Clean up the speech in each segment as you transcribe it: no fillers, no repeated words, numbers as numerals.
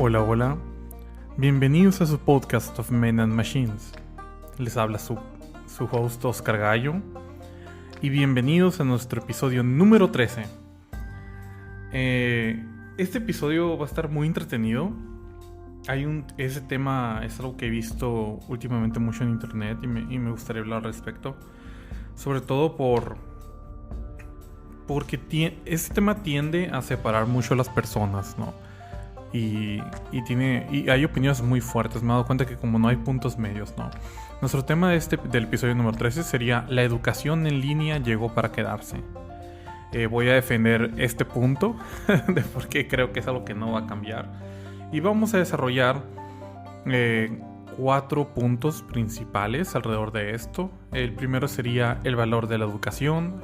Hola, hola. Bienvenidos a su podcast of Men and Machines. Les habla su host Oscar Gallo. Y bienvenidos a nuestro episodio número 13. Este episodio va a estar muy entretenido. Ese tema es algo que he visto últimamente mucho en internet y me gustaría hablar al respecto. Sobre todo porque este tema tiende a separar mucho a las personas, ¿no? Y hay opiniones muy fuertes. Me he dado cuenta que como no hay puntos medios, ¿no? Nuestro tema del episodio número 13 sería: la educación en línea llegó para quedarse. Voy a defender este punto de por qué creo que es algo que no va a cambiar. Y vamos a desarrollar 4 puntos principales alrededor de esto. El primero sería el valor de la educación.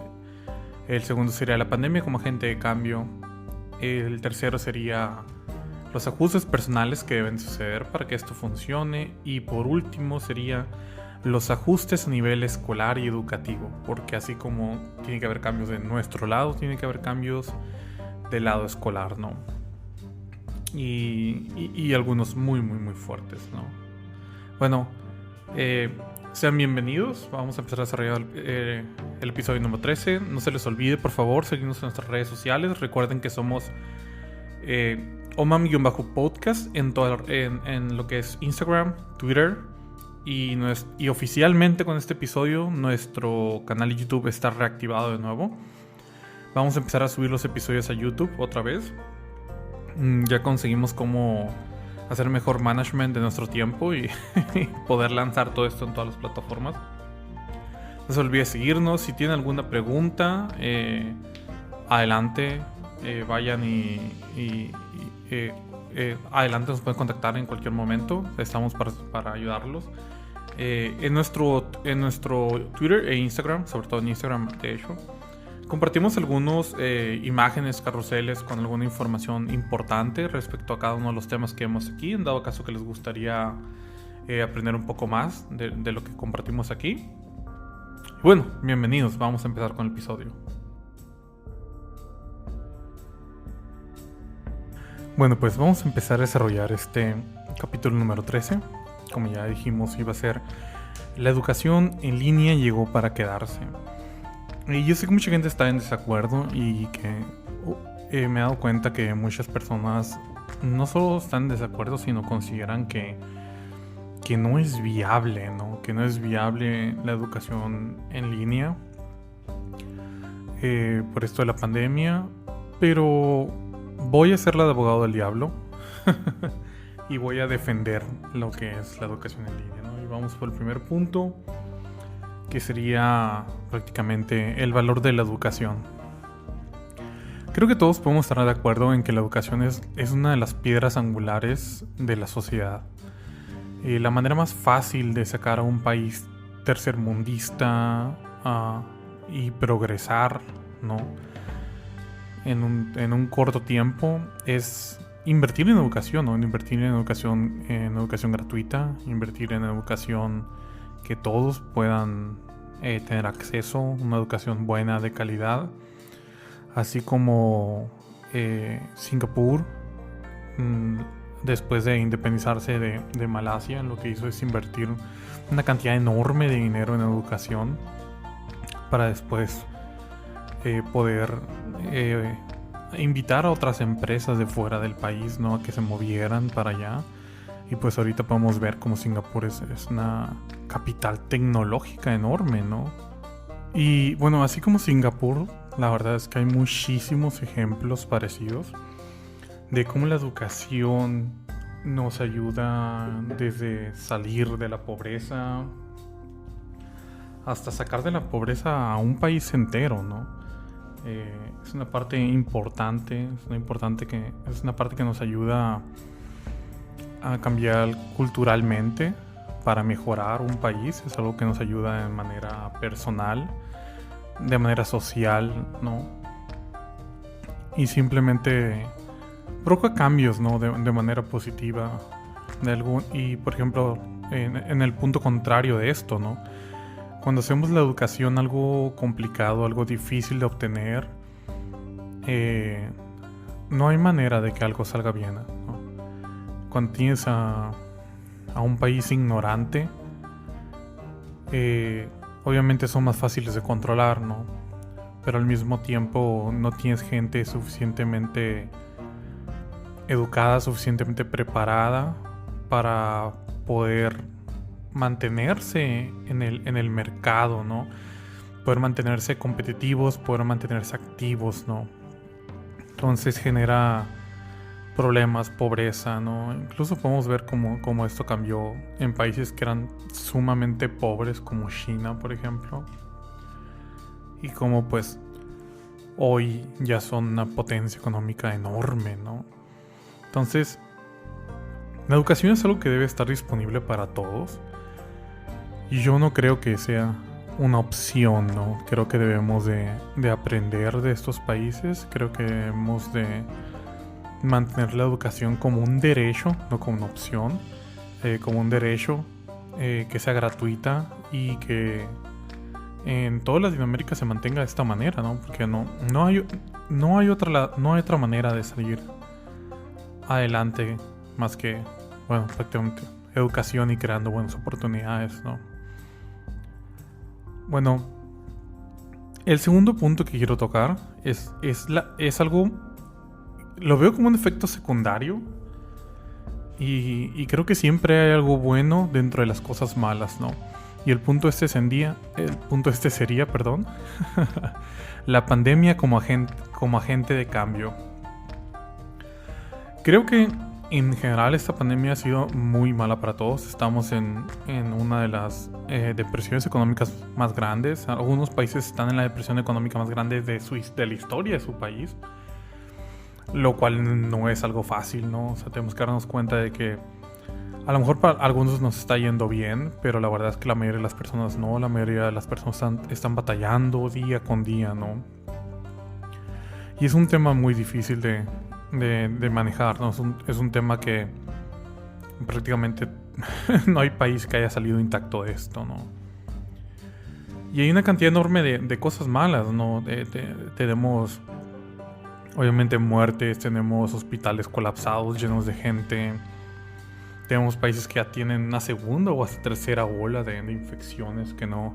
El segundo sería la pandemia como agente de cambio. El tercero sería los ajustes personales que deben suceder para que esto funcione. Y por último sería los ajustes a nivel escolar y educativo, porque así como tiene que haber cambios de nuestro lado, tiene que haber cambios del lado escolar, ¿no? Y algunos muy fuertes, ¿no? Bueno, sean bienvenidos. Vamos a empezar a desarrollar el episodio número 13. No se les olvide, por favor, seguirnos en nuestras redes sociales. Recuerden que somos Omam-podcast en lo que es Instagram, Twitter. Y oficialmente con este episodio nuestro canal de YouTube está reactivado de nuevo. Vamos a empezar a subir los episodios a YouTube otra vez. Ya conseguimos cómo hacer mejor management de nuestro tiempo y poder lanzar todo esto en todas las plataformas. No se olvide seguirnos. Si tienen alguna pregunta, adelante, vayan y adelante, nos pueden contactar en cualquier momento. Estamos para ayudarlos. En nuestro Twitter e Instagram, sobre todo en Instagram, de hecho, compartimos algunas imágenes, carruseles con alguna información importante respecto a cada uno de los temas que vemos aquí, en dado caso que les gustaría aprender un poco más de lo que compartimos aquí. Bueno, bienvenidos, vamos a empezar con el episodio. Bueno, pues vamos a empezar a desarrollar este capítulo número 13. Como ya dijimos, iba a ser: la educación en línea llegó para quedarse. Y yo sé que mucha gente está en desacuerdo y que me he dado cuenta que muchas personas no solo están en desacuerdo, sino consideran que no es viable, ¿no? Que no es viable la educación en línea por esto de la pandemia. Pero voy a ser la de abogado del diablo y voy a defender lo que es la educación en línea, ¿no? Y vamos por el primer punto, que sería prácticamente el valor de la educación. Creo que todos podemos estar de acuerdo en que la educación es una de las piedras angulares de la sociedad. La manera más fácil de sacar a un país tercermundista y progresar, ¿no? en un corto tiempo es invertir en educación, ¿no? Invertir en educación gratuita, invertir en educación que todos puedan tener acceso, una educación buena, de calidad. Así como Singapur, después de independizarse de Malasia, lo que hizo es invertir una cantidad enorme de dinero en educación para después poder invitar a otras empresas de fuera del país, ¿no? A que se movieran para allá. Y pues ahorita podemos ver cómo Singapur es una capital tecnológica enorme, ¿no? Y bueno, así como Singapur, la verdad es que hay muchísimos ejemplos parecidos de cómo la educación nos ayuda desde salir de la pobreza hasta sacar de la pobreza a un país entero, ¿no? Es una parte importante, es una parte que nos ayuda a cambiar culturalmente para mejorar un país. Es algo que nos ayuda de manera personal, de manera social, ¿no? Y simplemente provoca cambios, ¿no? De manera positiva. Y por ejemplo, en el punto contrario de esto, ¿no? Cuando hacemos la educación algo complicado, algo difícil de obtener, no hay manera de que algo salga bien, ¿no? cuando tienes a un país ignorante, obviamente son más fáciles de controlar, ¿no? Pero al mismo tiempo no tienes gente suficientemente educada, suficientemente preparada para poder mantenerse en el mercado, ¿no? Poder mantenerse competitivos, poder mantenerse activos, ¿no? Entonces genera problemas, pobreza, ¿no? Incluso podemos ver cómo esto cambió en países que eran sumamente pobres, como China, por ejemplo. Y cómo pues hoy ya son una potencia económica enorme, ¿no? Entonces, la educación es algo que debe estar disponible para todos. Y yo no creo que sea una opción, ¿no? Creo que debemos de aprender de estos países. Creo que debemos de mantener la educación como un derecho, no como una opción. Como un derecho que sea gratuita y que en toda Latinoamérica se mantenga de esta manera, ¿no? Porque no hay otra manera de salir adelante más que, bueno, prácticamente educación y creando buenas oportunidades, ¿no? Bueno, el segundo punto que quiero tocar es algo, lo veo como un efecto secundario y creo que siempre hay algo bueno dentro de las cosas malas, ¿no? Y el punto este sería, perdón, la pandemia como agente de cambio. Creo que en general esta pandemia ha sido muy mala para todos. Estamos en una de las depresiones económicas más grandes. Algunos países están en la depresión económica más grande de la historia de su país, lo cual no es algo fácil, ¿no? O sea, tenemos que darnos cuenta de que a lo mejor para algunos nos está yendo bien, pero la verdad es que la mayoría de las personas no. La mayoría de las personas están batallando día con día, ¿no? Y es un tema muy difícil de manejar, ¿no? Es un tema que prácticamente no hay país que haya salido intacto de esto, ¿no? Y hay una cantidad enorme de cosas malas, ¿no? Tenemos obviamente muertes, tenemos hospitales colapsados llenos de gente, tenemos países que ya tienen una segunda o hasta tercera ola de infecciones que no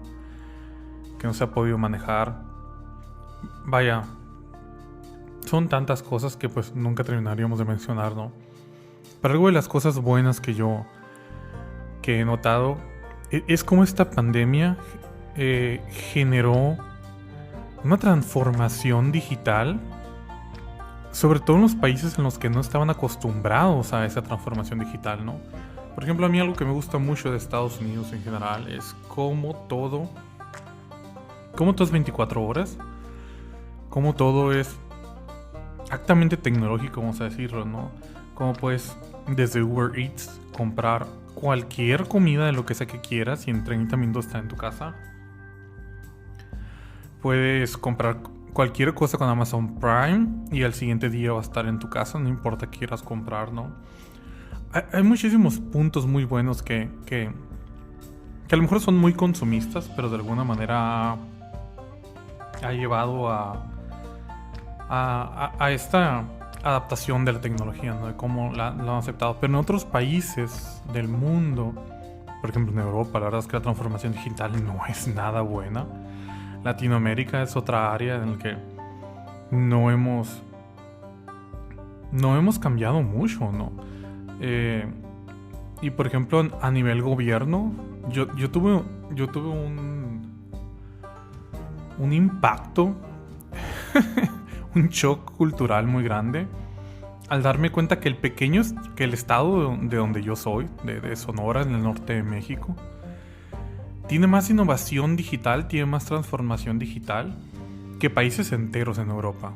se ha podido manejar. Vaya, son tantas cosas que pues nunca terminaríamos de mencionar, ¿no? Pero algo de las cosas buenas que he notado es cómo esta pandemia generó una transformación digital, sobre todo en los países en los que no estaban acostumbrados a esa transformación digital, ¿no? Por ejemplo, a mí algo que me gusta mucho de Estados Unidos en general es cómo todo es 24 horas, cómo todo es actamente tecnológico, vamos a decirlo, ¿no? Como puedes desde Uber Eats comprar cualquier comida de lo que sea que quieras y en 30 minutos está en tu casa. Puedes comprar cualquier cosa con Amazon Prime y al siguiente día va a estar en tu casa, no importa qué quieras comprar, ¿no? Hay muchísimos puntos muy buenos que a lo mejor son muy consumistas, pero de alguna manera ha llevado a esta adaptación de la tecnología, ¿no? De cómo lo han aceptado. Pero en otros países del mundo, por ejemplo en Europa, la verdad es que la transformación digital no es nada buena. Latinoamérica es otra área en la que no hemos cambiado mucho, ¿no? Y por ejemplo a nivel gobierno, yo tuve un impacto un shock cultural muy grande al darme cuenta que el estado de donde yo soy, de Sonora, en el norte de México, tiene más innovación digital, tiene más transformación digital que países enteros en Europa,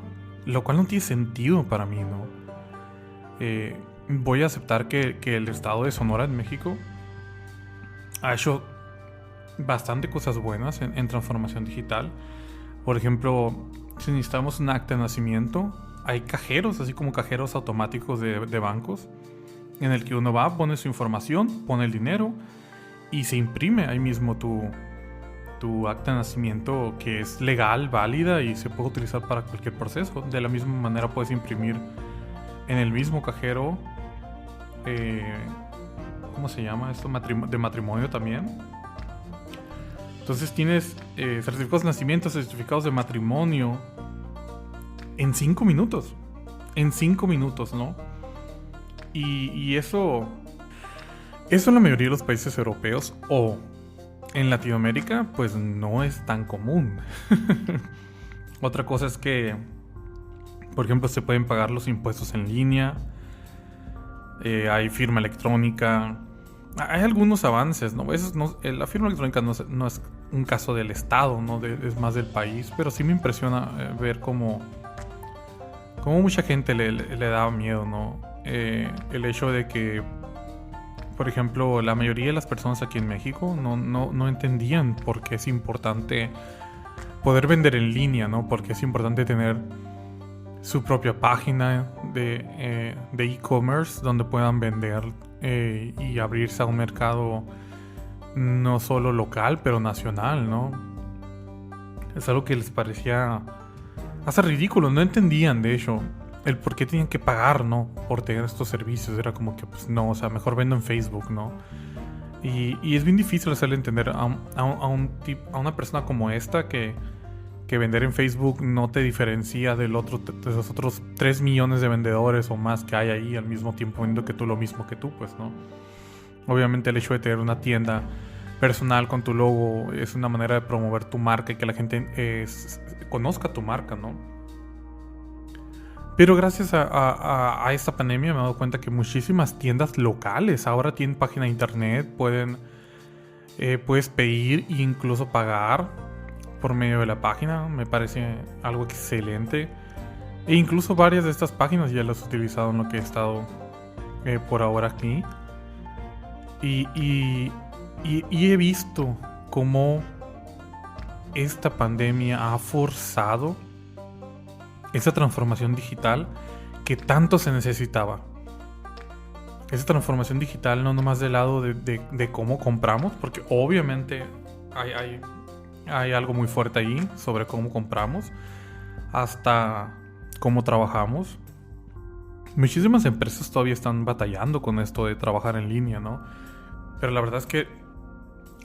lo cual no tiene sentido para mí, ¿no? Voy a aceptar que el estado de Sonora en México ha hecho bastante cosas buenas en transformación digital. Por ejemplo, si necesitamos un acta de nacimiento, hay cajeros, así como cajeros automáticos de bancos, en el que uno va, pone su información, pone el dinero y se imprime ahí mismo tu acta de nacimiento, que es legal, válida y se puede utilizar para cualquier proceso. De la misma manera puedes imprimir en el mismo cajero ¿cómo se llama esto? De matrimonio también. Entonces tienes certificados de nacimiento, certificados de matrimonio en 5 minutos. En 5 minutos, ¿no? Y eso en la mayoría de los países europeos o en Latinoamérica, pues no es tan común. Otra cosa es que, por ejemplo, se pueden pagar los impuestos en línea. Hay firma electrónica. Hay algunos avances, ¿no? La firma electrónica no es un caso del Estado, ¿no? Es más del país. Pero sí me impresiona ver cómo mucha gente le daba miedo, ¿no? El hecho de que, por ejemplo, la mayoría de las personas aquí en México no entendían por qué es importante poder vender en línea, ¿no? Porque es importante tener su propia página de e-commerce donde puedan vender y abrirse a un mercado no solo local, pero nacional, ¿no? Es algo que les parecía hasta ridículo. No entendían, de hecho, el por qué tenían que pagar, ¿no? Por tener estos servicios. Era como que, pues no, o sea, mejor vendo en Facebook, ¿no? Y es bien difícil hacerle entender a una persona como esta que vender en Facebook no te diferencia de los otros 3 millones de vendedores o más que hay ahí al mismo tiempo vendiendo que tú lo mismo que tú, pues, ¿no? Obviamente el hecho de tener una tienda personal con tu logo es una manera de promover tu marca y que la gente conozca tu marca, ¿no? Pero gracias a esta pandemia me he dado cuenta que muchísimas tiendas locales ahora tienen página de internet, puedes pedir e incluso pagar por medio de la página. Me parece algo excelente. E incluso varias de estas páginas ya las he utilizado en lo que he estado por ahora aquí. Y he visto cómo esta pandemia ha forzado esa transformación digital que tanto se necesitaba. Esa transformación digital no nomás del lado de cómo compramos, porque obviamente hay algo muy fuerte ahí sobre cómo compramos, hasta cómo trabajamos. Muchísimas empresas todavía están batallando con esto de trabajar en línea, ¿no? Pero la verdad es que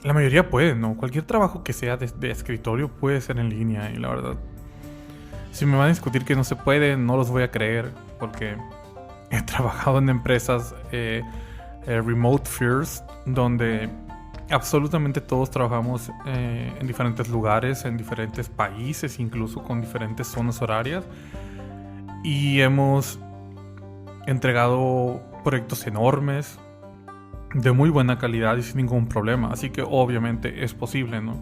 la mayoría puede, ¿no? Cualquier trabajo que sea de escritorio puede ser en línea. Y la verdad, si me van a discutir que no se puede, no los voy a creer, porque he trabajado en empresas remote first, donde absolutamente todos trabajamos en diferentes lugares, en diferentes países, incluso con diferentes zonas horarias, y hemos entregado proyectos enormes de muy buena calidad y sin ningún problema. Así que obviamente es posible, ¿no?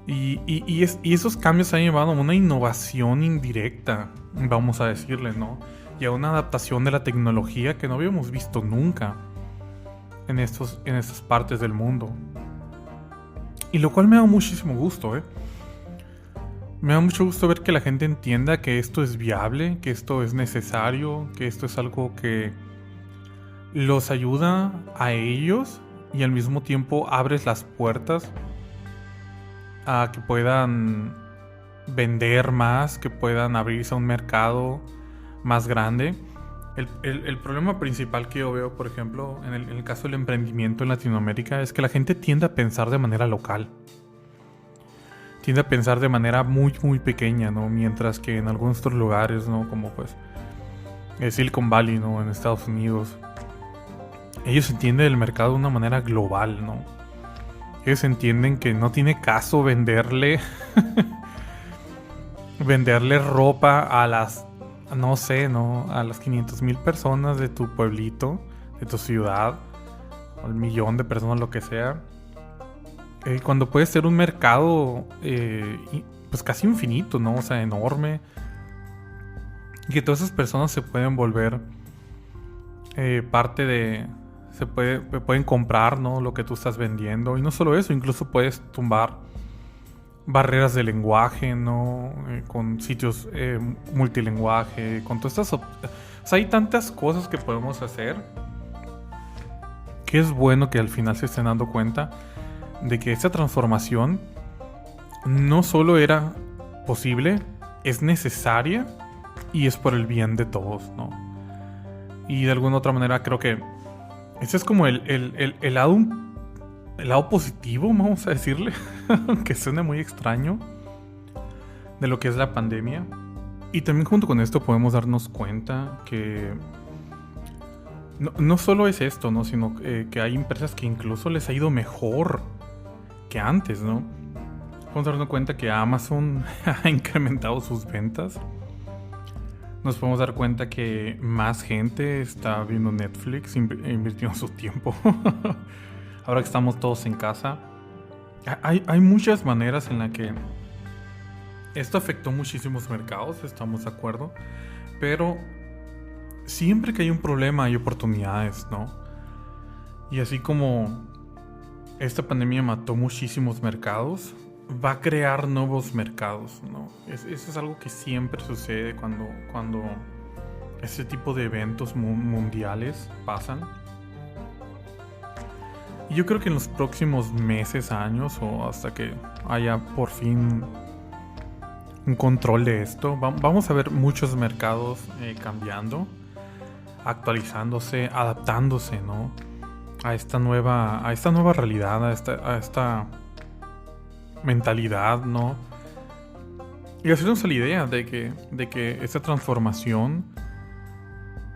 Y esos cambios han llevado a una innovación indirecta, vamos a decirle, ¿no? Y a una adaptación de la tecnología que no habíamos visto nunca en estas partes del mundo. Y lo cual me da muchísimo gusto, ¿eh? Me da mucho gusto ver que la gente entienda que esto es viable, que esto es necesario, que esto es algo que los ayuda a ellos y al mismo tiempo abres las puertas a que puedan vender más, que puedan abrirse a un mercado más grande. El problema principal que yo veo, por ejemplo, en el caso del emprendimiento en Latinoamérica, es que la gente tiende a pensar de manera local. Tiende a pensar de manera muy, muy pequeña, ¿no? Mientras que en algunos otros lugares, ¿no? Como pues Silicon Valley, ¿no? En Estados Unidos, ellos entienden el mercado de una manera global, ¿no? Ellos entienden que no tiene caso venderle ropa a las, no sé, ¿no? A las 500,000 personas de tu pueblito, de tu ciudad, al millón de personas, lo que sea. Cuando puede ser un mercado pues casi infinito, ¿no? O sea, enorme. Y que todas esas personas se pueden volver parte de... pueden comprar, ¿no? Lo que tú estás vendiendo. Y no solo eso, incluso puedes tumbar barreras de lenguaje, ¿no? Con sitios multilingüaje, con todas estas... O sea, hay tantas cosas que podemos hacer que es bueno que al final se estén dando cuenta de que esta transformación no solo era posible, es necesaria y es por el bien de todos, ¿no? Y de alguna otra manera creo que ese es como el lado positivo, vamos a decirle, aunque suene muy extraño, de lo que es la pandemia. Y también junto con esto podemos darnos cuenta que no solo es esto, ¿no? Sino que hay empresas que incluso les ha ido mejor que antes, ¿no? Podemos darnos cuenta que Amazon ha incrementado sus ventas. Nos podemos dar cuenta que más gente está viendo Netflix, invirtiendo su tiempo. Ahora que estamos todos en casa. Hay muchas maneras en las que esto afectó muchísimos mercados, estamos de acuerdo. Pero siempre que hay un problema hay oportunidades, ¿no? Y así como esta pandemia mató muchísimos mercados, va a crear nuevos mercados, ¿no? Eso es algo que siempre sucede cuando este tipo de eventos mundiales pasan. Y yo creo que en los próximos meses, años, o hasta que haya por fin un control de esto, vamos a ver muchos mercados cambiando, actualizándose, adaptándose, ¿no? A esta nueva realidad, a esta mentalidad, ¿no? Y hacernos la idea de que esta transformación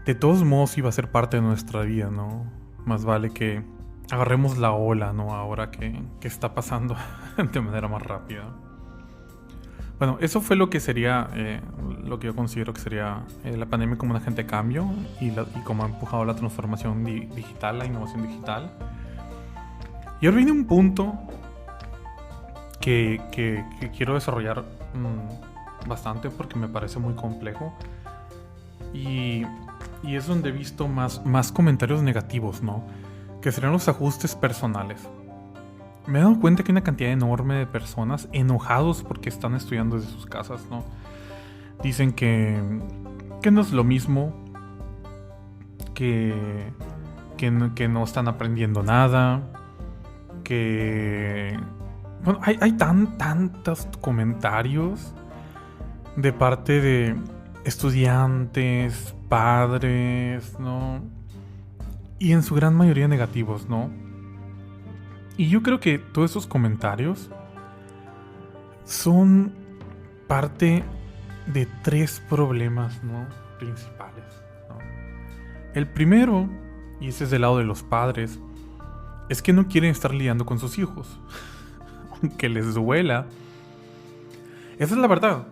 de todos modos iba a ser parte de nuestra vida, ¿no? Más vale que agarremos la ola, ¿no? Ahora que está pasando de manera más rápida. Bueno, eso fue lo que sería, lo que yo considero que sería la pandemia como un agente de cambio y cómo ha empujado la transformación digital, la innovación digital. Y ahora viene un punto que quiero desarrollar bastante porque me parece muy complejo y es donde he visto más comentarios negativos, ¿no? Que serían los ajustes personales. Me he dado cuenta que hay una cantidad enorme de personas enojados porque están estudiando desde sus casas, ¿no? Dicen que no es lo mismo, que no están aprendiendo nada, que... Bueno, hay tantos comentarios de parte de estudiantes, padres, ¿no? Y en su gran mayoría negativos, ¿no? Y yo creo que todos esos comentarios son parte de 3 problemas, ¿no? Principales, ¿no? El primero, y ese es del lado de los padres, es que no quieren estar lidiando con sus hijos. Aunque les duela. Esa es la verdad.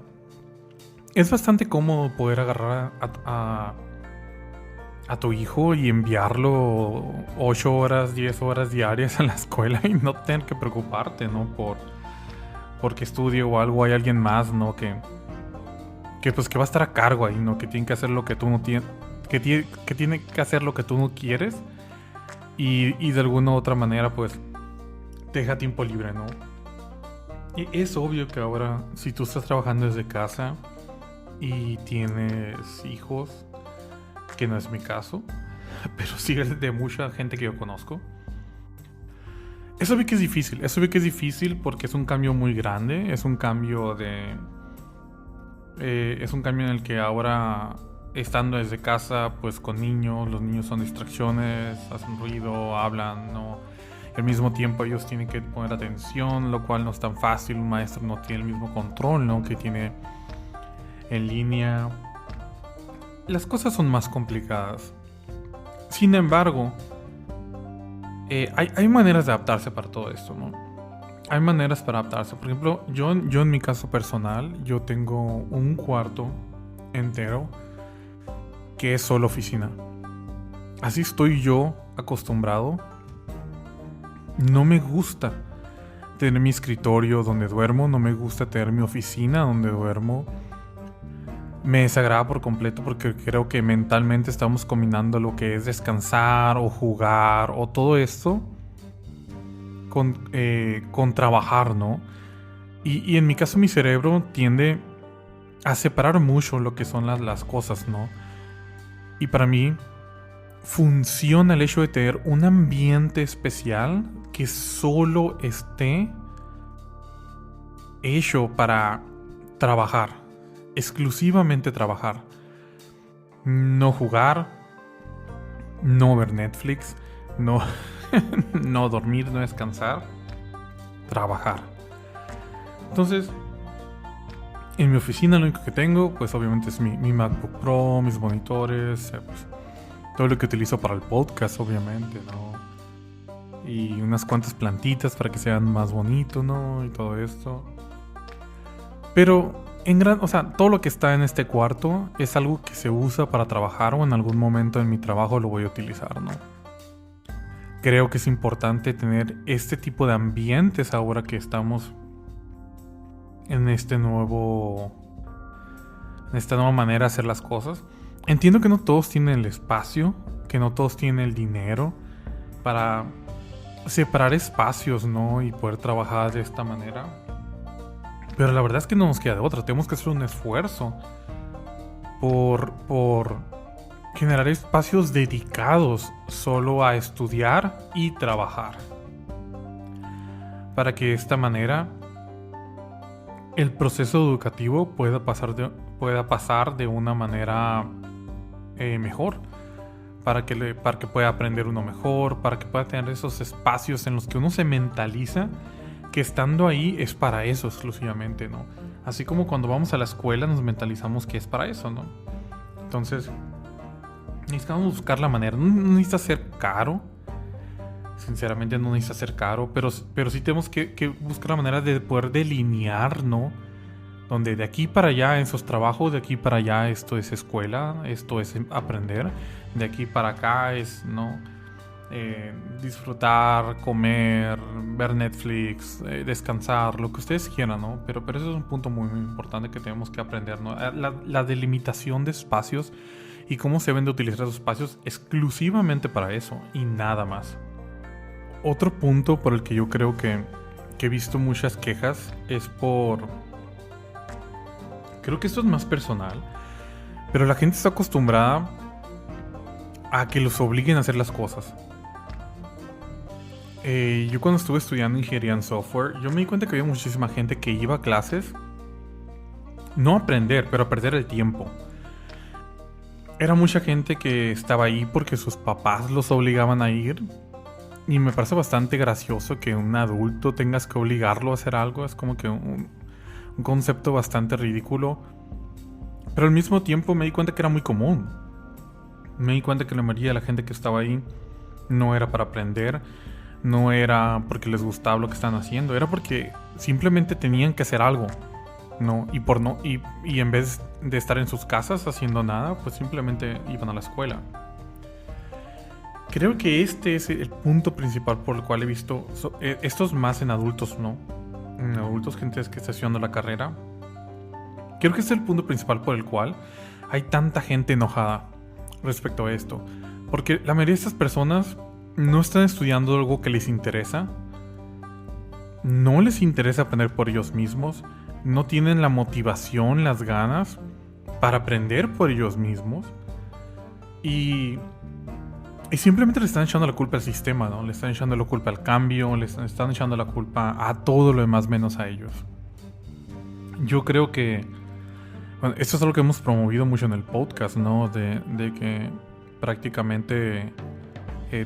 Es bastante cómodo poder agarrar a tu hijo y enviarlo 8 horas, 10 horas diarias a la escuela y no tener que preocuparte, ¿no? Porque estudie o algo, hay alguien más, ¿no? Que va a estar a cargo ahí, ¿no? Que tiene que hacer lo que tú no tienes, que tiene que hacer lo que tú no quieres y de alguna u otra manera, pues, te deja tiempo libre, ¿no? Y es obvio que ahora, si tú estás trabajando desde casa y tienes hijos, que no es mi caso, pero sí es de mucha gente que yo conozco. Eso vi que es difícil porque es un cambio muy grande, es un cambio en el que ahora, estando desde casa, pues con niños, los niños son distracciones, hacen ruido, hablan, ¿no? Al mismo tiempo ellos tienen que poner atención, lo cual no es tan fácil, un maestro no tiene el mismo control, ¿no? Que tiene en línea. Las cosas son más complicadas. Sin embargo, hay maneras de adaptarse para todo esto, ¿no? Hay maneras para adaptarse. Por ejemplo, yo en mi caso personal, yo tengo un cuarto entero que es solo oficina. Así estoy yo acostumbrado. No me gusta tener mi escritorio donde duermo, no me gusta tener mi oficina donde duermo. Me desagrada por completo porque creo que mentalmente estamos combinando lo que es descansar o jugar o todo esto con trabajar, ¿no? Y en mi caso mi cerebro tiende a separar mucho lo que son las cosas, ¿no? Y para mí funciona el hecho de tener un ambiente especial que solo esté hecho para trabajar. Exclusivamente trabajar. No jugar, no ver Netflix, no, no dormir, no descansar, trabajar. Entonces, en mi oficina lo único que tengo, pues obviamente es mi MacBook Pro, mis monitores, pues, todo lo que utilizo para el podcast, obviamente, ¿no? Y unas cuantas plantitas para que sean más bonitos, ¿no? Y todo esto. Pero o sea, todo lo que está en este cuarto es algo que se usa para trabajar o en algún momento en mi trabajo lo voy a utilizar, ¿no? Creo que es importante tener este tipo de ambientes ahora que estamos en esta nueva manera de hacer las cosas. Entiendo que no todos tienen el espacio, que no todos tienen el dinero para separar espacios, ¿no? Y poder trabajar de esta manera. Pero la verdad es que no nos queda de otra. Tenemos que hacer un esfuerzo por generar espacios dedicados solo a estudiar y trabajar. Para que de esta manera el proceso educativo pueda pasar de una manera mejor. Para que pueda aprender uno mejor, para que pueda tener esos espacios en los que uno se mentaliza que estando ahí es para eso exclusivamente, ¿no? Así como cuando vamos a la escuela nos mentalizamos que es para eso, ¿no? Entonces, necesitamos buscar la manera. No necesita ser caro. Sinceramente no necesita ser caro, pero sí tenemos que buscar la manera de poder delinear, ¿no? Donde de aquí para allá esos trabajos, de aquí para allá esto es escuela, esto es aprender, de aquí para acá es, ¿no? Disfrutar, comer, ver Netflix, descansar, lo que ustedes quieran, ¿no? Pero eso es un punto muy, muy importante que tenemos que aprender, ¿no? La delimitación de espacios y cómo se deben de utilizar esos espacios exclusivamente para eso y nada más. Otro punto por el que yo creo que he visto muchas quejas es creo que esto es más personal, pero la gente está acostumbrada a que los obliguen a hacer las cosas. Yo cuando estuve estudiando ingeniería en software, yo me di cuenta que había muchísima gente que iba a clases, no a aprender, pero a perder el tiempo. Era mucha gente que estaba ahí porque sus papás los obligaban a ir. Y me parece bastante gracioso que un adulto tengas que obligarlo a hacer algo. Es como que un concepto bastante ridículo. Pero al mismo tiempo me di cuenta que era muy común. Me di cuenta que la mayoría de la gente que estaba ahí no era para aprender. No era porque les gustaba lo que estaban haciendo. Era porque simplemente tenían que hacer algo, ¿no? Y en vez de estar en sus casas haciendo nada, pues simplemente iban a la escuela. Creo que este es el punto principal por el cual he visto estos más en adultos, ¿no? En adultos, gente que está estudiando la carrera. Creo que este es el punto principal por el cual hay tanta gente enojada respecto a esto. Porque la mayoría de estas personas no están estudiando algo que les interesa. No les interesa aprender por ellos mismos. No tienen la motivación, las ganas para aprender por ellos mismos. Y simplemente le están echando la culpa al sistema, ¿no? Le están echando la culpa al cambio, le están echando la culpa a todo lo demás menos a ellos. Yo creo que, bueno, esto es algo que hemos promovido mucho en el podcast, ¿no? De que prácticamente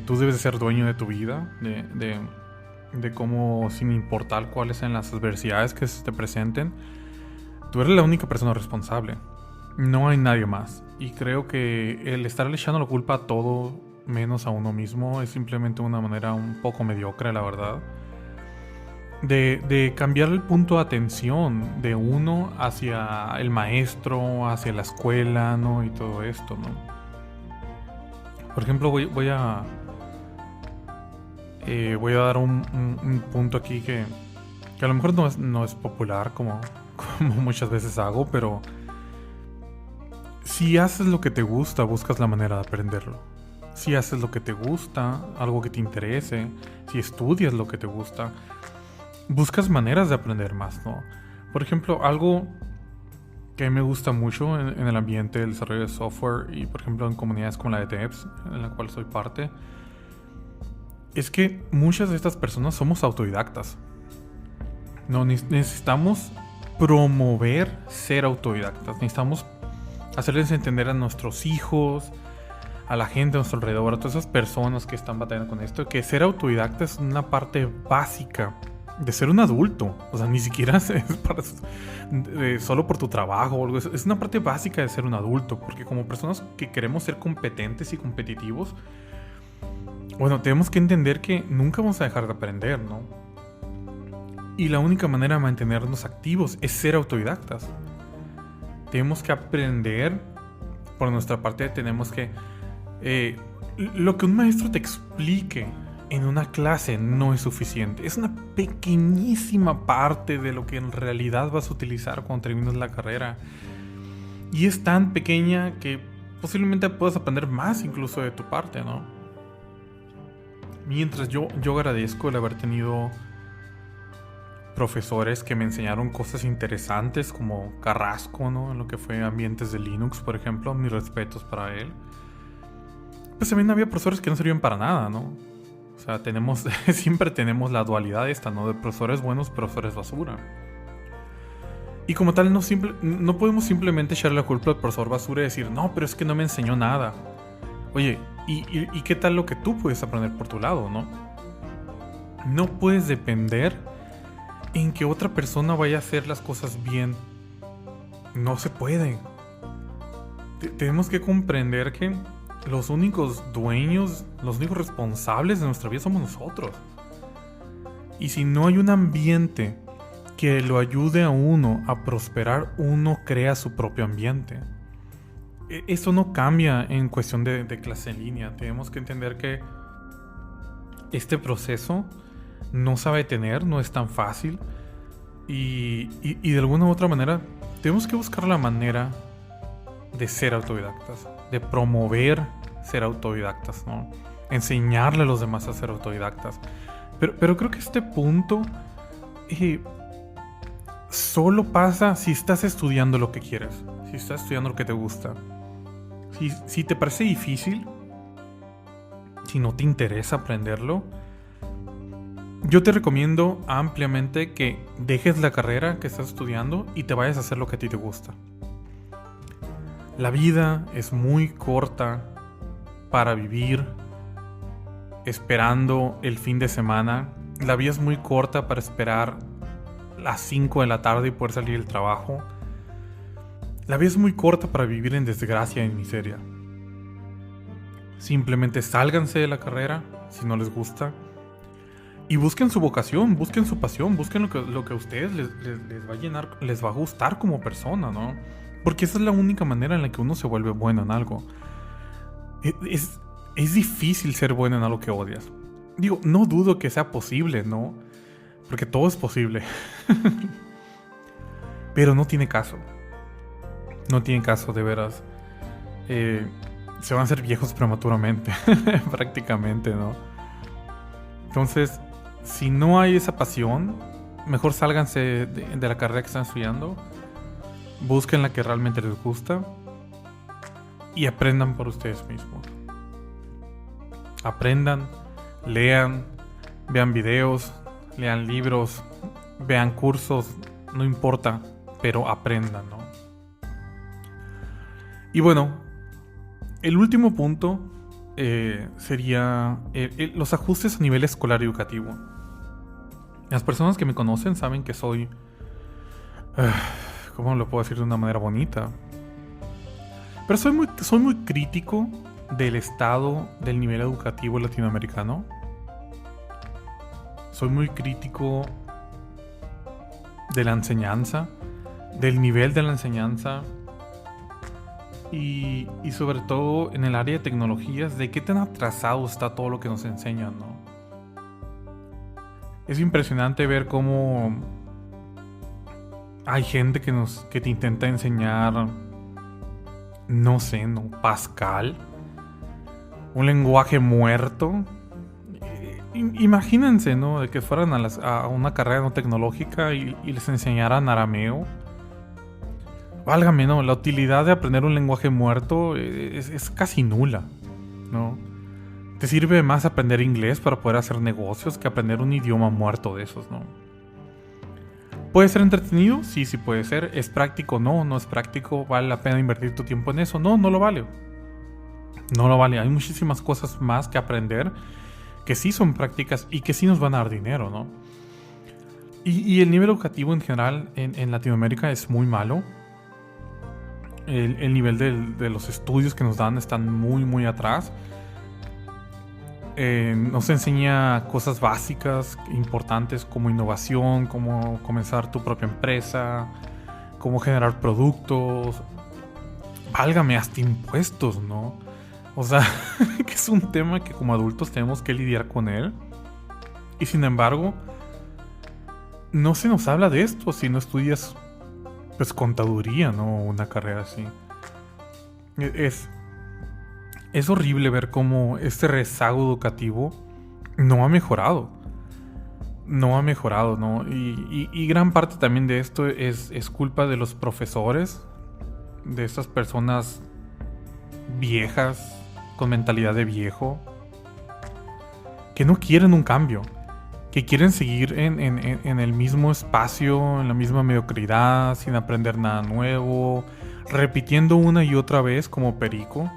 tú debes de ser dueño de tu vida, de cómo, sin importar cuáles sean las adversidades que se te presenten, tú eres la única persona responsable. No hay nadie más. Y creo que el estarle echando la culpa a todo menos a uno mismo es simplemente una manera un poco mediocre, la verdad, de cambiar el punto de atención de uno hacia el maestro, hacia la escuela, ¿no? Y todo esto, ¿no? Por ejemplo, voy a dar un punto aquí que a lo mejor no es popular como muchas veces hago, pero si haces lo que te gusta, buscas la manera de aprenderlo. Si haces lo que te gusta, algo que te interese, si estudias lo que te gusta, buscas maneras de aprender más, ¿no? Por ejemplo, algo que me gusta mucho en el ambiente del desarrollo de software y, por ejemplo, en comunidades como la de Devs, en la cual soy parte, es que muchas de estas personas somos autodidactas. No, necesitamos promover ser autodidactas. Necesitamos hacerles entender a nuestros hijos, a la gente a nuestro alrededor, a todas esas personas que están batallando con esto, que ser autodidacta es una parte básica de ser un adulto. O sea, ni siquiera es solo por tu trabajo o algo. Es una parte básica de ser un adulto, porque como personas que queremos ser competentes y competitivos, bueno, tenemos que entender que nunca vamos a dejar de aprender, ¿no? Y la única manera de mantenernos activos es ser autodidactas. Tenemos que aprender. Por nuestra parte, tenemos que... lo que un maestro te explique en una clase no es suficiente. Es una pequeñísima parte de lo que en realidad vas a utilizar cuando termines la carrera. Y es tan pequeña que posiblemente puedas aprender más incluso de tu parte, ¿no? Mientras yo agradezco el haber tenido profesores que me enseñaron cosas interesantes como Carrasco, ¿no? En lo que fue ambientes de Linux, por ejemplo. Mis respetos para él. Pues también había profesores que no sirven para nada, ¿no? O sea, siempre tenemos la dualidad esta, ¿no? De profesores buenos, profesores basura. Y como tal, no podemos simplemente echarle la culpa al profesor basura y decir, no, pero es que no me enseñó nada. Oye, ¿y qué tal lo que tú puedes aprender por tu lado, no? No puedes depender en que otra persona vaya a hacer las cosas bien. No se puede. Tenemos que comprender que los únicos dueños, los únicos responsables de nuestra vida somos nosotros. Y si no hay un ambiente que lo ayude a uno a prosperar, uno crea su propio ambiente. Esto no cambia en cuestión de clase en línea. Tenemos que entender que este proceso no se va a detener, no es tan fácil. Y de alguna u otra manera tenemos que buscar la manera de ser autodidactas, de promover ser autodidactas, ¿no? Enseñarle a los demás a ser autodidactas. Pero creo que este punto solo pasa si estás estudiando lo que quieres, si estás estudiando lo que te gusta. Si te parece difícil, si no te interesa aprenderlo, yo te recomiendo ampliamente que dejes la carrera que estás estudiando y te vayas a hacer lo que a ti te gusta. La vida es muy corta para vivir esperando el fin de semana. La vida es muy corta para esperar las 5 de la tarde y poder salir del trabajo. La vida es muy corta para vivir en desgracia y en miseria. Simplemente sálganse de la carrera si no les gusta y busquen su vocación, busquen su pasión, busquen lo que a ustedes les va a llenar, les va a gustar como persona, ¿no? Porque esa es la única manera en la que uno se vuelve bueno en algo. Es difícil ser bueno en algo que odias. Digo, no dudo que sea posible, ¿no? Porque todo es posible. Pero no tiene caso. No tiene caso, de veras. Se van a hacer viejos prematuramente. Prácticamente, ¿no? Entonces, si no hay esa pasión, mejor sálganse de la carrera que están estudiando. Busquen la que realmente les gusta. Y aprendan por ustedes mismos. Aprendan, lean, vean videos, lean libros, vean cursos, no importa, pero aprendan, ¿no? Y bueno, el último punto sería los ajustes a nivel escolar y educativo. Las personas que me conocen saben que soy... ¿cómo lo puedo decir de una manera bonita? Pero soy muy crítico del estado del nivel educativo latinoamericano. Soy muy crítico de la enseñanza, del nivel de la enseñanza y sobre todo en el área de tecnologías, de qué tan atrasado está todo lo que nos enseñan, ¿no? Es impresionante ver cómo hay gente que te intenta enseñar, no sé, ¿no? Pascal, un lenguaje muerto. Imagínense, ¿no? De que fueran a una carrera no tecnológica y les enseñaran arameo. Válgame, ¿no? La utilidad de aprender un lenguaje muerto es casi nula, ¿no? Te sirve más aprender inglés para poder hacer negocios que aprender un idioma muerto de esos, ¿no? ¿Puede ser entretenido? Sí, sí puede ser. ¿Es práctico? No, no es práctico. ¿Vale la pena invertir tu tiempo en eso? No, no lo vale. No lo vale. Hay muchísimas cosas más que aprender que sí son prácticas y que sí nos van a dar dinero, ¿no? Y el nivel educativo en general en Latinoamérica es muy malo. El nivel de los estudios que nos dan están muy, muy atrás. Nos enseña cosas básicas, importantes, como innovación, cómo comenzar tu propia empresa, cómo generar productos. Válgame, hasta impuestos, ¿no? O sea, que es un tema que como adultos tenemos que lidiar con él. Y sin embargo, no se nos habla de esto si no estudias, pues, contaduría, ¿no? Una carrera así. Es horrible ver cómo este rezago educativo no ha mejorado. No ha mejorado, ¿no? Y gran parte también de esto es culpa de los profesores, de estas personas viejas, con mentalidad de viejo, que no quieren un cambio, que quieren seguir en el mismo espacio, en la misma mediocridad, sin aprender nada nuevo, repitiendo una y otra vez como perico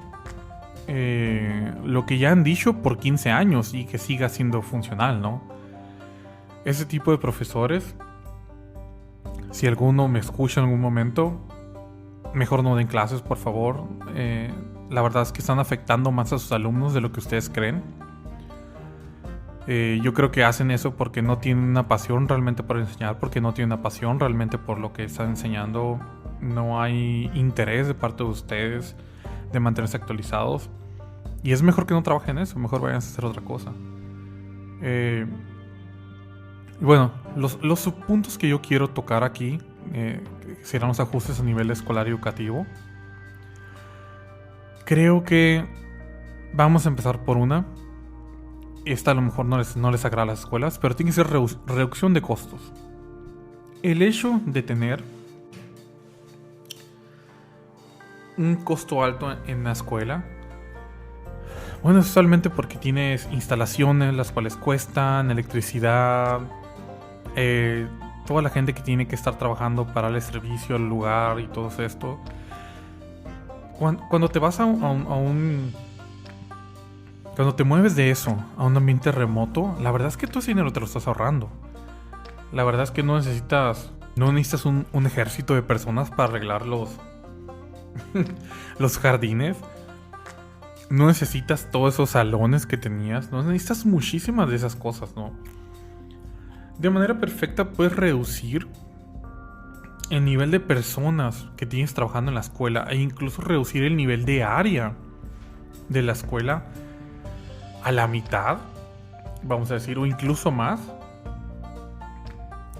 lo que ya han dicho por 15 años y que siga siendo funcional, ¿no? Ese tipo de profesores, si alguno me escucha en algún momento, mejor no den clases, por favor. La verdad es que están afectando más a sus alumnos de lo que ustedes creen. Yo creo que hacen eso porque no tienen una pasión realmente por enseñar, porque no tienen una pasión realmente por lo que están enseñando. No hay interés de parte de ustedes de mantenerse actualizados. Y es mejor que no trabajen en eso, mejor vayan a hacer otra cosa. Y bueno, los subpuntos que yo quiero tocar aquí serán los ajustes a nivel escolar y educativo. Creo que vamos a empezar por una. Esta a lo mejor no les agrada a las escuelas, pero tiene que ser reducción de costos. El hecho de tener un costo alto en la escuela, bueno, es usualmente porque tienes instalaciones las cuales cuestan, electricidad, toda la gente que tiene que estar trabajando para el servicio al lugar y todo esto. Cuando te vas cuando te mueves de eso a un ambiente remoto, la verdad es que todo ese dinero te lo estás ahorrando. La verdad es que no necesitas un ejército de personas para arreglar los jardines. No necesitas todos esos salones que tenías. No necesitas muchísimas de esas cosas, ¿no? De manera perfecta puedes reducir el nivel de personas que tienes trabajando en la escuela e incluso reducir el nivel de área de la escuela a la mitad, vamos a decir, o incluso más.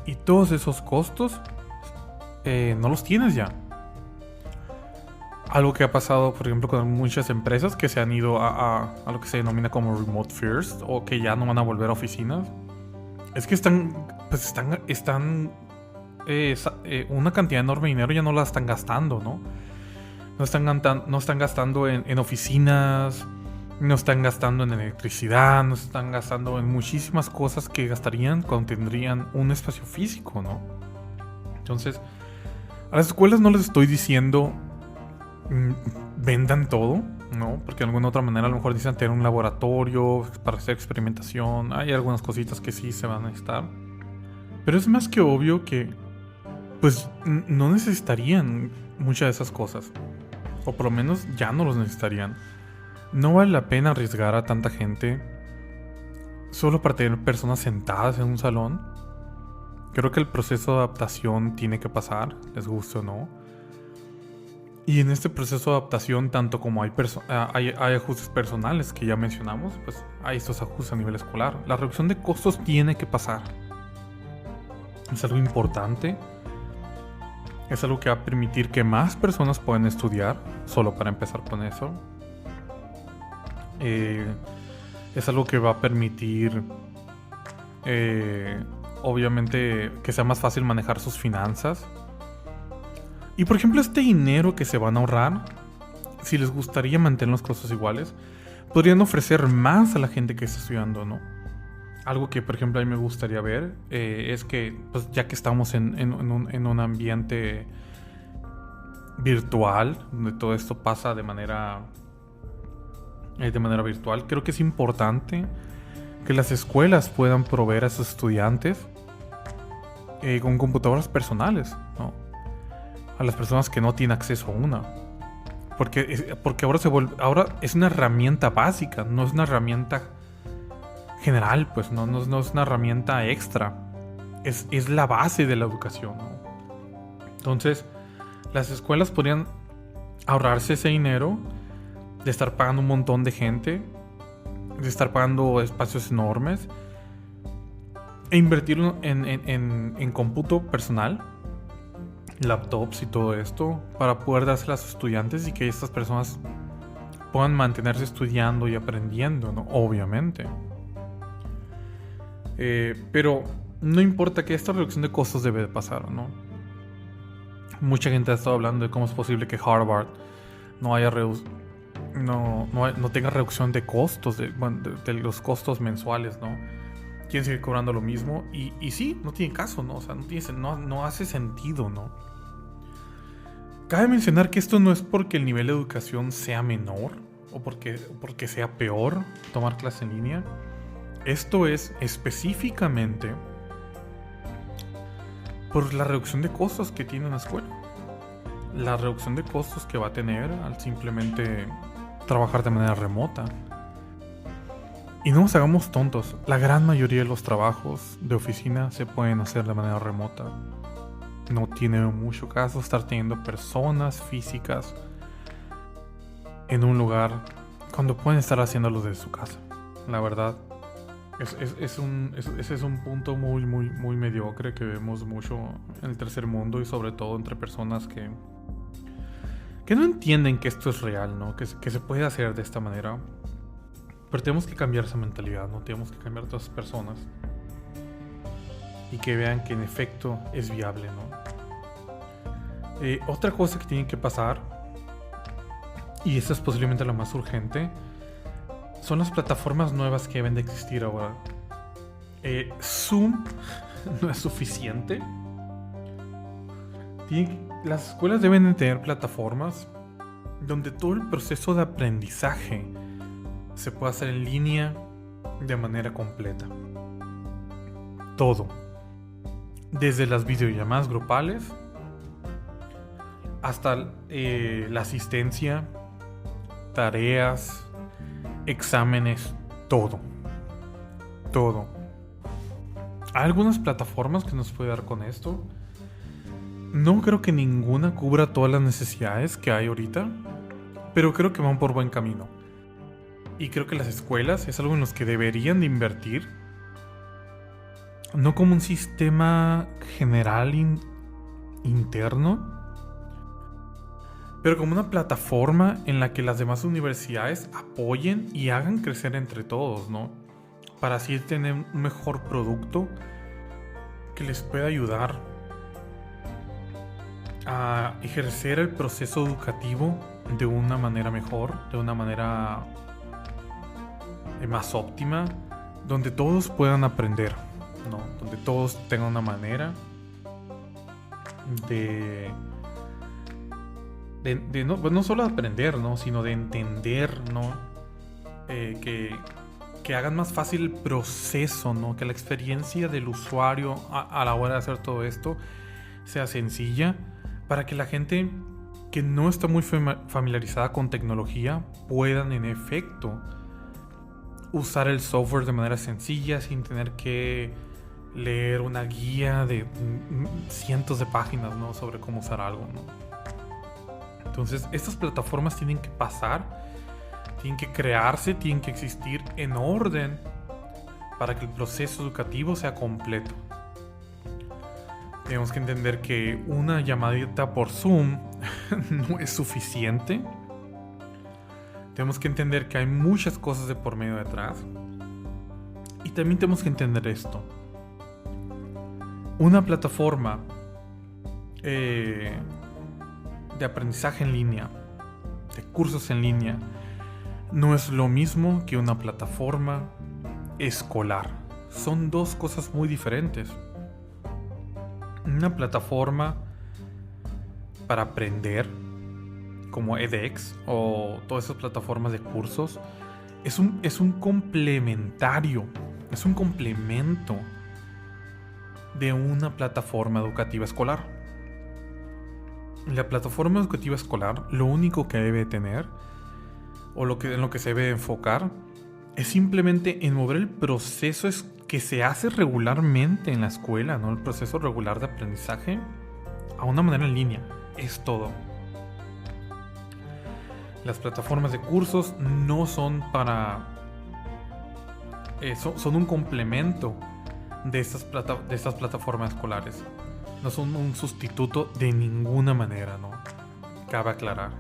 Y todos esos costos no los tienes ya. Algo que ha pasado, por ejemplo, con muchas empresas que se han ido a lo que se denomina como remote first, o que ya no van a volver a oficinas, es que están una cantidad enorme de dinero ya no la están gastando, ¿no? No están gastando en oficinas, no están gastando en electricidad, no están gastando en muchísimas cosas que gastarían cuando tendrían un espacio físico, ¿no? Entonces, a las escuelas no les estoy diciendo vendan todo, ¿no? Porque de alguna otra manera a lo mejor necesitan tener un laboratorio para hacer experimentación. Hay algunas cositas que sí se van a necesitar. Pero es más que obvio que pues no necesitarían muchas de esas cosas. O por lo menos ya no los necesitarían. No vale la pena arriesgar a tanta gente solo para tener personas sentadas en un salón. Creo que el proceso de adaptación tiene que pasar, les guste o no. Y en este proceso de adaptación, tanto como hay ajustes personales que ya mencionamos, pues hay estos ajustes a nivel escolar. La reducción de costos tiene que pasar. Es algo importante. Es algo que va a permitir que más personas puedan estudiar, solo para empezar con eso. Es algo que va a permitir, obviamente, que sea más fácil manejar sus finanzas. Y por ejemplo, este dinero que se van a ahorrar, si les gustaría mantener los costos iguales, podrían ofrecer más a la gente que está estudiando, ¿no? Algo que, por ejemplo, a mí me gustaría ver es que, pues, ya que estamos en un ambiente virtual, donde todo esto pasa de manera de manera virtual. Creo que es importante que las escuelas puedan proveer a sus estudiantes con computadoras personales, ¿no? A las personas que no tienen acceso a una. Porque ahora es una herramienta básica, no es una herramienta general, pues no es una herramienta extra. Es la base de la educación, ¿no? Entonces, las escuelas podrían ahorrarse ese dinero de estar pagando un montón de gente, de estar pagando espacios enormes, e invertirlo en cómputo personal, laptops y todo esto, para poder dárselo a sus estudiantes y que estas personas puedan mantenerse estudiando y aprendiendo, ¿no? Obviamente. Pero no importa, que esta reducción de costos debe de pasar, ¿no? Mucha gente ha estado hablando de cómo es posible que Harvard no tenga reducción de costos, de los costos mensuales, ¿no? Quieren seguir cobrando lo mismo y sí, no tiene caso, ¿no? O sea, no hace sentido, ¿no? Cabe mencionar que esto no es porque el nivel de educación sea menor o porque sea peor tomar clase en línea. Esto es específicamente por la reducción de costos que tiene una escuela. La reducción de costos que va a tener al simplemente trabajar de manera remota. Y no nos hagamos tontos, la gran mayoría de los trabajos de oficina se pueden hacer de manera remota. No tiene mucho caso estar teniendo personas físicas en un lugar cuando pueden estar haciéndolo desde su casa. La verdad, ese es un punto muy mediocre que vemos mucho en el tercer mundo y sobre todo entre personas que no entienden que esto es real, ¿no? Que se puede hacer de esta manera. Pero tenemos que cambiar esa mentalidad, ¿no? Tenemos que cambiar a todas las personas y que vean que en efecto es viable, ¿no? Otra cosa que tiene que pasar, y esta es posiblemente la más urgente, son las plataformas nuevas que deben de existir ahora. Zoom no es suficiente. Las escuelas deben de tener plataformas donde todo el proceso de aprendizaje se puede hacer en línea de manera completa. Todo. Desde las videollamadas grupales hasta la asistencia, tareas, exámenes, todo. Todo. Hay algunas plataformas que nos puede dar con esto. No creo que ninguna cubra todas las necesidades que hay ahorita, pero creo que van por buen camino. Y creo que las escuelas es algo en los que deberían de invertir. No como un sistema general interno, pero como una plataforma en la que las demás universidades apoyen y hagan crecer entre todos, ¿no? Para así tener un mejor producto que les pueda ayudar a ejercer el proceso educativo de una manera mejor, de una manera más óptima, donde todos puedan aprender, ¿no? Donde todos tengan una manera de no solo de aprender, ¿no? Sino de entender, ¿no? Que hagan más fácil el proceso, ¿no? Que la experiencia del usuario a la hora de hacer todo esto sea sencilla, para que la gente que no está muy familiarizada con tecnología puedan en efecto usar el software de manera sencilla sin tener que leer una guía de cientos de páginas, ¿no? Sobre cómo usar algo, ¿no? Entonces, estas plataformas tienen que pasar, tienen que crearse, tienen que existir en orden para que el proceso educativo sea completo. Tenemos que entender que una llamadita por Zoom no es suficiente. Tenemos que entender que hay muchas cosas de por medio detrás. Y también tenemos que entender esto. Una plataforma de aprendizaje en línea, de cursos en línea, no es lo mismo que una plataforma escolar. Son dos cosas muy diferentes. Una plataforma para aprender como edX o todas esas plataformas de cursos, es un complementario, es un complemento de una plataforma educativa escolar. La plataforma educativa escolar, lo único que debe tener, o en lo que se debe enfocar, es simplemente en mover el proceso que se hace regularmente en la escuela, ¿no? El proceso regular de aprendizaje a una manera en línea. Es todo. Las plataformas de cursos no son para... son un complemento de estas plataformas escolares. No son un sustituto de ninguna manera, ¿no? Cabe aclarar.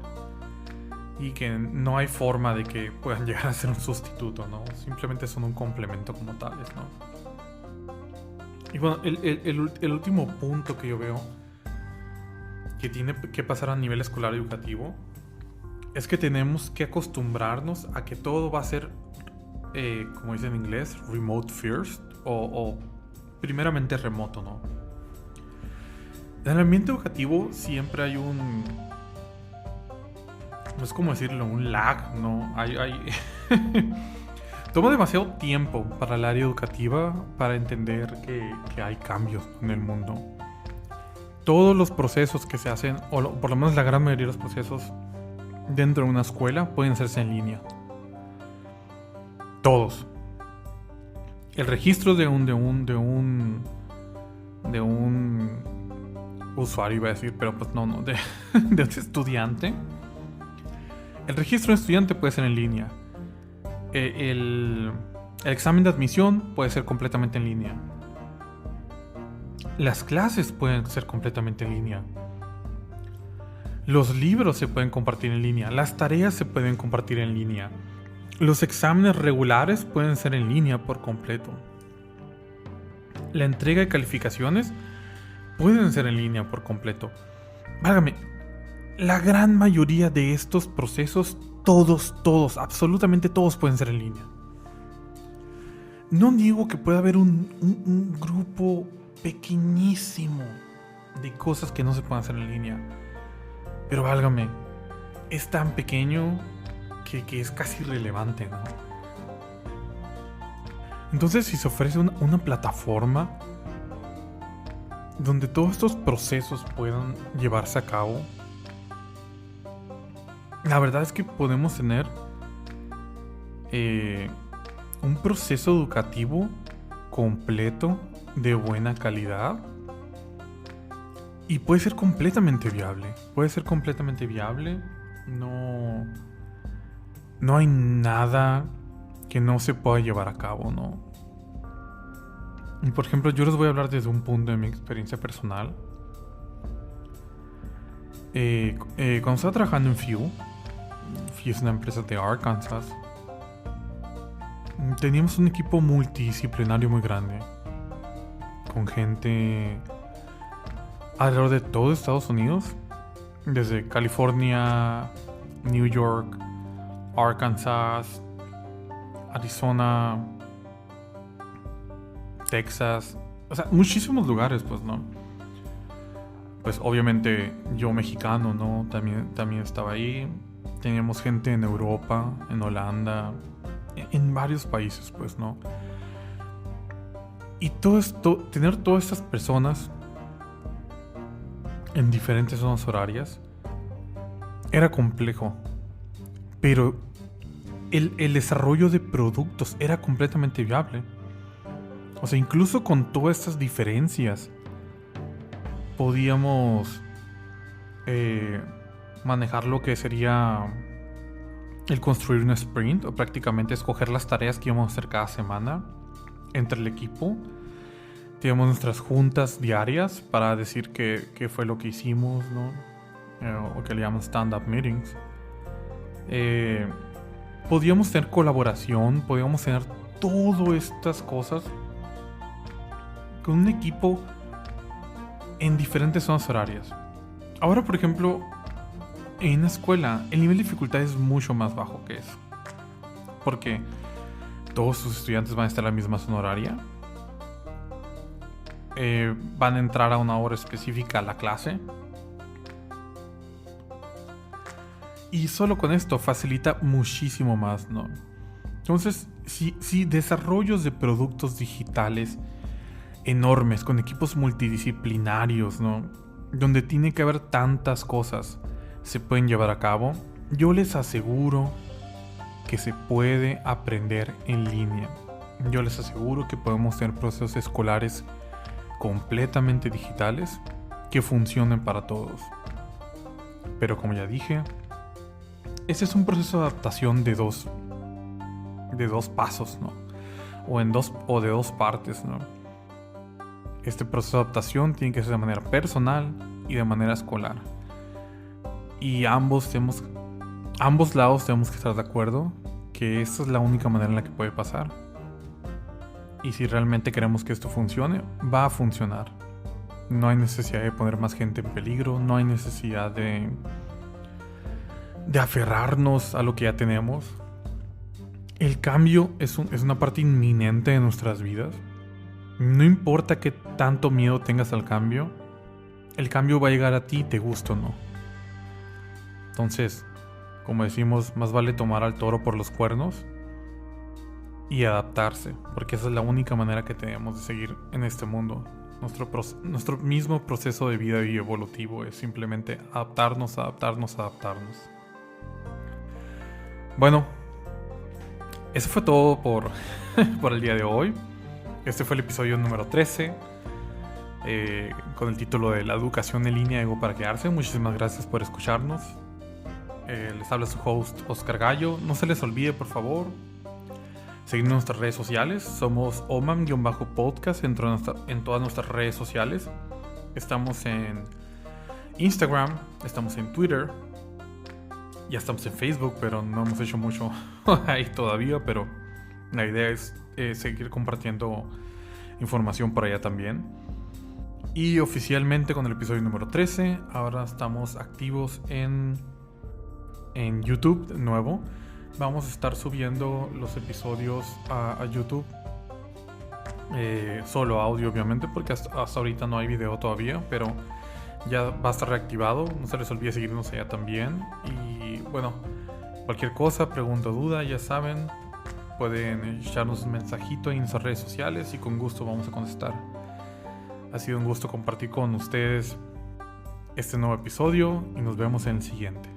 Y que no hay forma de que puedan llegar a ser un sustituto, ¿no? Simplemente son un complemento como tales, ¿no? Y bueno, el último punto que yo veo que tiene que pasar a nivel escolar educativo es que tenemos que acostumbrarnos a que todo va a ser, como dice en inglés, remote first, o primeramente remoto, ¿no? En el ambiente educativo siempre hay no es como decirlo, un lag, ¿no? Toma demasiado tiempo para el área educativa para entender que hay cambios en el mundo. Todos los procesos que se hacen, o por lo menos la gran mayoría de los procesos dentro de una escuela, pueden hacerse en línea. Todos. El registro de un usuario, iba a decir, pero pues no, de un estudiante. El registro de un estudiante puede ser en línea. El examen de admisión puede ser completamente en línea. Las clases pueden ser completamente en línea. Los libros se pueden compartir en línea. Las tareas se pueden compartir en línea. Los exámenes regulares pueden ser en línea por completo. La entrega de calificaciones pueden ser en línea por completo. Válgame, la gran mayoría de estos procesos, todos, absolutamente todos pueden ser en línea. No digo que pueda haber un grupo pequeñísimo de cosas que no se puedan hacer en línea. Pero válgame, es tan pequeño que es casi irrelevante, ¿no? Entonces, si se ofrece una plataforma donde todos estos procesos puedan llevarse a cabo, la verdad es que podemos tener un proceso educativo completo, de buena calidad, y puede ser completamente viable. No hay nada que no se pueda llevar a cabo, ¿no? Y por ejemplo, yo les voy a hablar desde un punto de mi experiencia personal. Cuando estaba trabajando en FIU es una empresa de Arkansas, teníamos un equipo multidisciplinario muy grande, con gente alrededor de todo Estados Unidos, desde California, New York, Arkansas, Arizona, Texas, o sea, muchísimos lugares, pues, ¿no? Pues obviamente yo mexicano, ¿no? También estaba ahí. Teníamos gente en Europa, en Holanda, en varios países, pues, ¿no? Y todo esto, tener todas estas personas en diferentes zonas horarias era complejo, pero el desarrollo de productos era completamente viable. O sea, incluso con todas estas diferencias podíamos manejar lo que sería el construir un sprint, o prácticamente escoger las tareas que íbamos a hacer cada semana entre el equipo. Teníamos nuestras juntas diarias para decir qué fue lo que hicimos, ¿no? O que le llaman stand-up meetings. Podíamos tener colaboración, podíamos tener todas estas cosas con un equipo en diferentes zonas horarias. Ahora, por ejemplo, en la escuela el nivel de dificultad es mucho más bajo que eso, porque todos sus estudiantes van a estar en la misma zona horaria, van a entrar a una hora específica a la clase. Y solo con esto facilita muchísimo más, ¿no? Entonces, si desarrollos de productos digitales enormes, con equipos multidisciplinarios, ¿no? Donde tiene que haber tantas cosas, se pueden llevar a cabo, yo les aseguro que se puede aprender en línea. Yo les aseguro que podemos tener procesos escolares completamente digitales que funcionen para todos. Pero como ya dije, ese es un proceso de adaptación de dos pasos, ¿no? O de dos partes, ¿no? Este proceso de adaptación tiene que ser de manera personal y de manera escolar. Y ambos lados tenemos que estar de acuerdo que esta es la única manera en la que puede pasar. Y si realmente queremos que esto funcione, va a funcionar. No hay necesidad de poner más gente en peligro, no hay necesidad de aferrarnos a lo que ya tenemos. El cambio es una parte inminente de nuestras vidas. No importa qué tanto miedo tengas al cambio, el cambio va a llegar a ti, te guste o no. Entonces, como decimos, más vale tomar al toro por los cuernos y adaptarse, porque esa es la única manera que tenemos de seguir en este mundo. Nuestro mismo proceso de vida y evolutivo es simplemente adaptarnos. Bueno, eso fue todo por el día de hoy. Este fue el episodio número 13, con el título de La educación en línea llegó para quedarse. Muchísimas gracias por escucharnos. Les habla su host Oscar Gallo. No se les olvide, por favor, seguirnos en nuestras redes sociales. Somos Oman-podcast en todas nuestras redes sociales. Estamos en Instagram, estamos en Twitter, ya estamos en Facebook, pero no hemos hecho mucho ahí todavía. Pero la idea es seguir compartiendo información por allá también. Y oficialmente con el episodio número 13, ahora estamos activos en YouTube de nuevo. Vamos a estar subiendo los episodios a YouTube. Solo audio, obviamente, porque hasta ahorita no hay video todavía, pero ya va a estar reactivado. No se les olvide seguirnos allá también. Y bueno, cualquier cosa, pregunta o duda, ya saben, pueden echarnos un mensajito en nuestras redes sociales y con gusto vamos a contestar. Ha sido un gusto compartir con ustedes este nuevo episodio y nos vemos en el siguiente.